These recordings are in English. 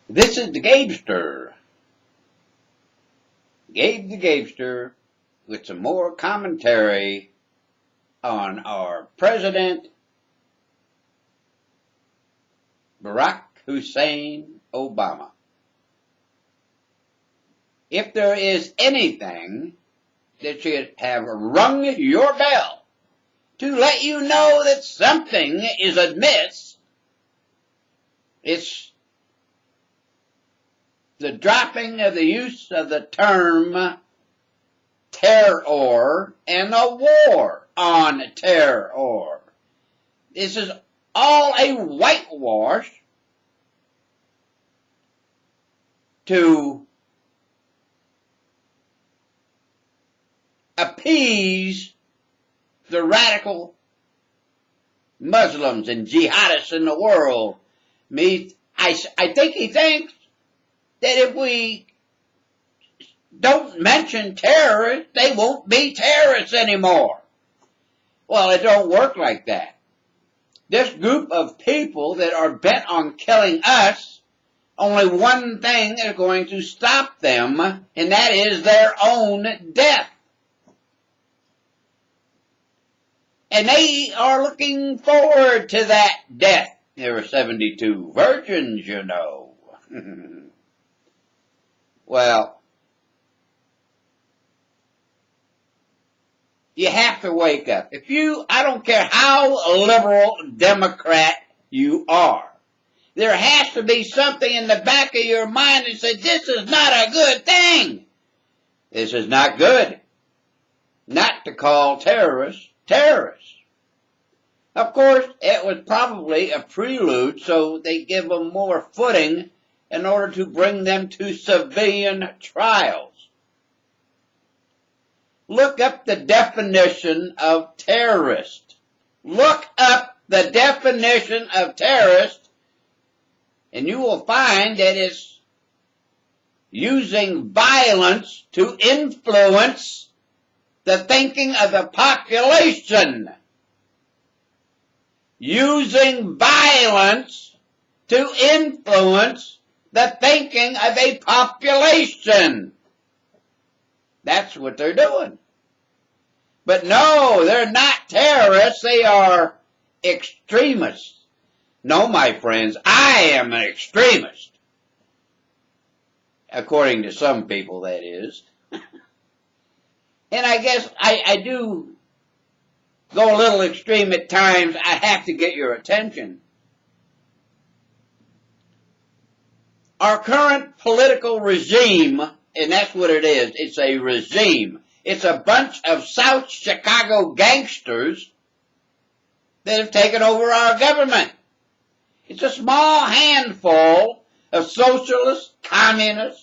This is the Gabester. Gabe the Gabester with some more commentary on our President Barack Hussein Obama. If there is anything that should have rung your bell to let you know that something is amiss, it's the dropping of the use of the term terror and the war on terror. This is all a whitewash to appease the radical Muslims and jihadists in the world. I think he thinks that if we don't mention terrorists, they won't be terrorists anymore. Well, it don't work like that. This group of people that are bent on killing us, only one thing is going to stop them, and that is their own death. And they are looking forward to that death. There were 72 virgins, you know. Well, you have to wake up. I don't care how liberal Democrat you are, there has to be something in the back of your mind that says, this is not a good thing. This is not good. Not to call terrorists terrorists. Of course, it was probably a prelude, so they give them more footing in order to bring them to civilian trials. Look up the definition of terrorist. Look up the definition of terrorist, and you will find that it's using violence to influence the thinking of the population. Using violence to influence the thinking of a population. That's what they're doing. But no, they're not terrorists, they are extremists. No, my friends, I am an extremist. According to some people, that is. And I guess I do go a little extreme at times. I have to get your attention. Our current political regime, and that's what it is, it's a regime. It's a bunch of South Chicago gangsters that have taken over our government. It's a small handful of socialists, communists.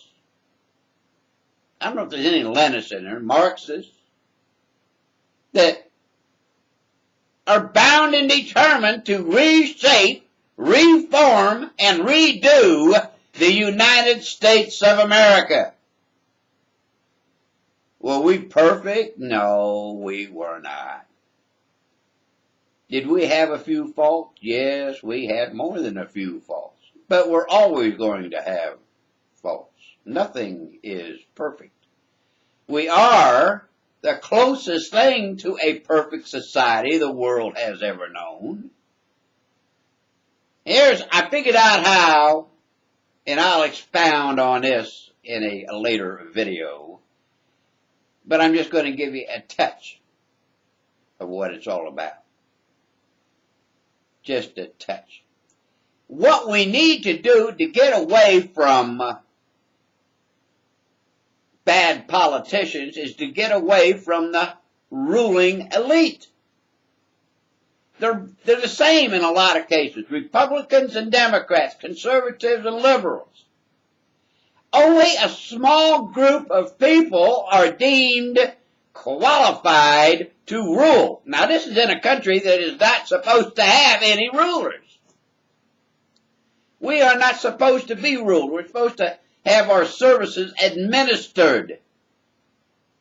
I don't know if there's any Leninists in there, Marxists, that are bound and determined to reshape, reform, and redo the United States of America. Were we perfect? No, we were not. Did we have a few faults? Yes, we had more than a few faults. But we're always going to have faults. Nothing is perfect. We are the closest thing to a perfect society the world has ever known. I figured out how, and I'll expound on this in a later video, but I'm just going to give you a touch of what it's all about. Just a touch. What we need to do to get away from bad politicians is to get away from the ruling elite. They're the same in a lot of cases. Republicans and Democrats, conservatives and liberals. Only a small group of people are deemed qualified to rule. Now, this is in a country that is not supposed to have any rulers. We are not supposed to be ruled. We're supposed to have our services administered,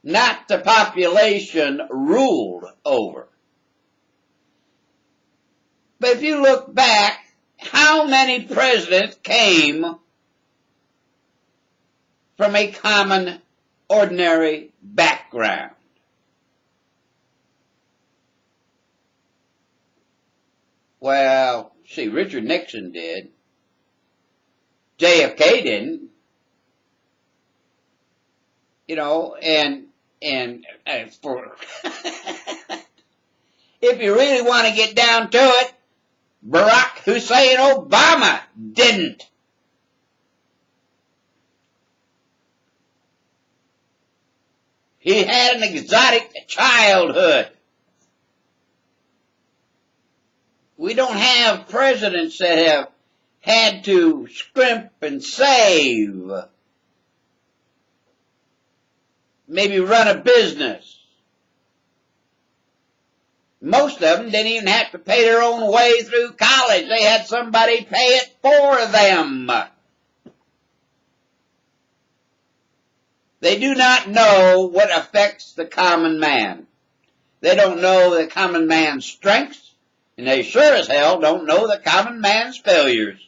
not the population ruled over. But if you look back, how many presidents came from a common, ordinary background. Well, see, Richard Nixon did. JFK didn't. You know, and for if you really want to get down to it, Barack Hussein Obama didn't. He had an exotic childhood. We don't have presidents that have had to scrimp and save, maybe run a business. Most of them didn't even have to pay their own way through college. They had somebody pay it for them. They do not know what affects the common man. They don't know the common man's strengths, and they sure as hell don't know the common man's failures.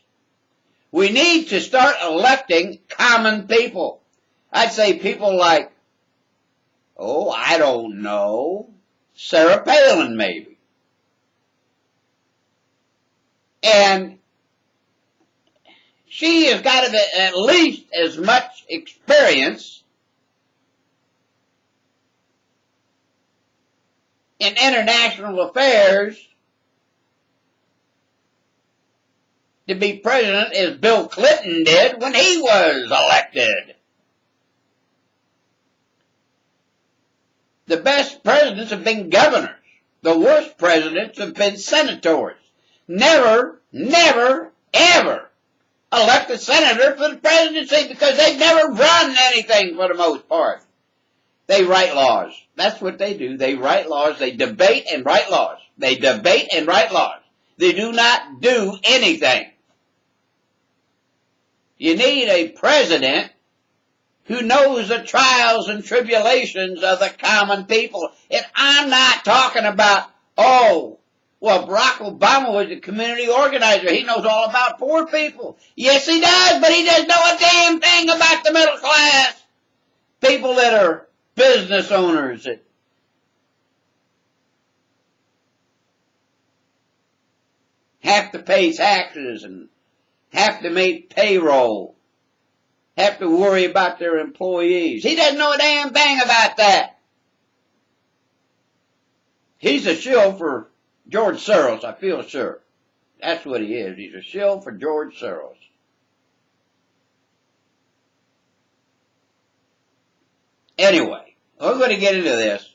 We need to start electing common people. I'd say people like, oh, I don't know, Sarah Palin maybe. And she has got at least as much experience in international affairs to be president as Bill Clinton did when he was elected. The best presidents have been governors. The worst presidents have been senators. Never, ever elect a senator for the presidency because they've never run anything for the most part. They write laws. That's what they do. They write laws. They debate and write laws. They debate and write laws. They do not do anything. You need a president who knows the trials and tribulations of the common people. And I'm not talking about, oh, well, Barack Obama was a community organizer. He knows all about poor people. Yes, he does, but he doesn't know a damn thing about the middle class. People that are business owners that have to pay taxes and have to make payroll, have to worry about their employees. He doesn't know a damn thing about that. He's a shill for George Soros, I feel sure. That's what he is. He's a shill for George Soros. Anyway, we're going to get into this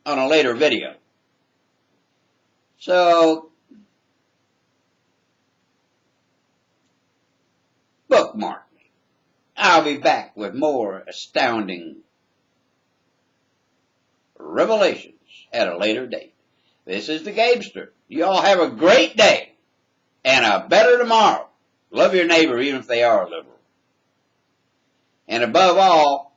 on a later video. So, bookmark me. I'll be back with more astounding revelations at a later date. This is the Gamester. You all have a great day and a better tomorrow. Love your neighbor even if they are liberal. And above all,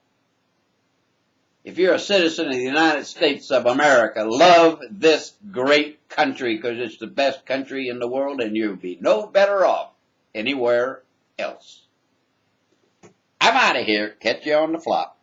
if you're a citizen of the United States of America, love this great country because it's the best country in the world and you'll be no better off anywhere else. I'm out of here. Catch you on the flop.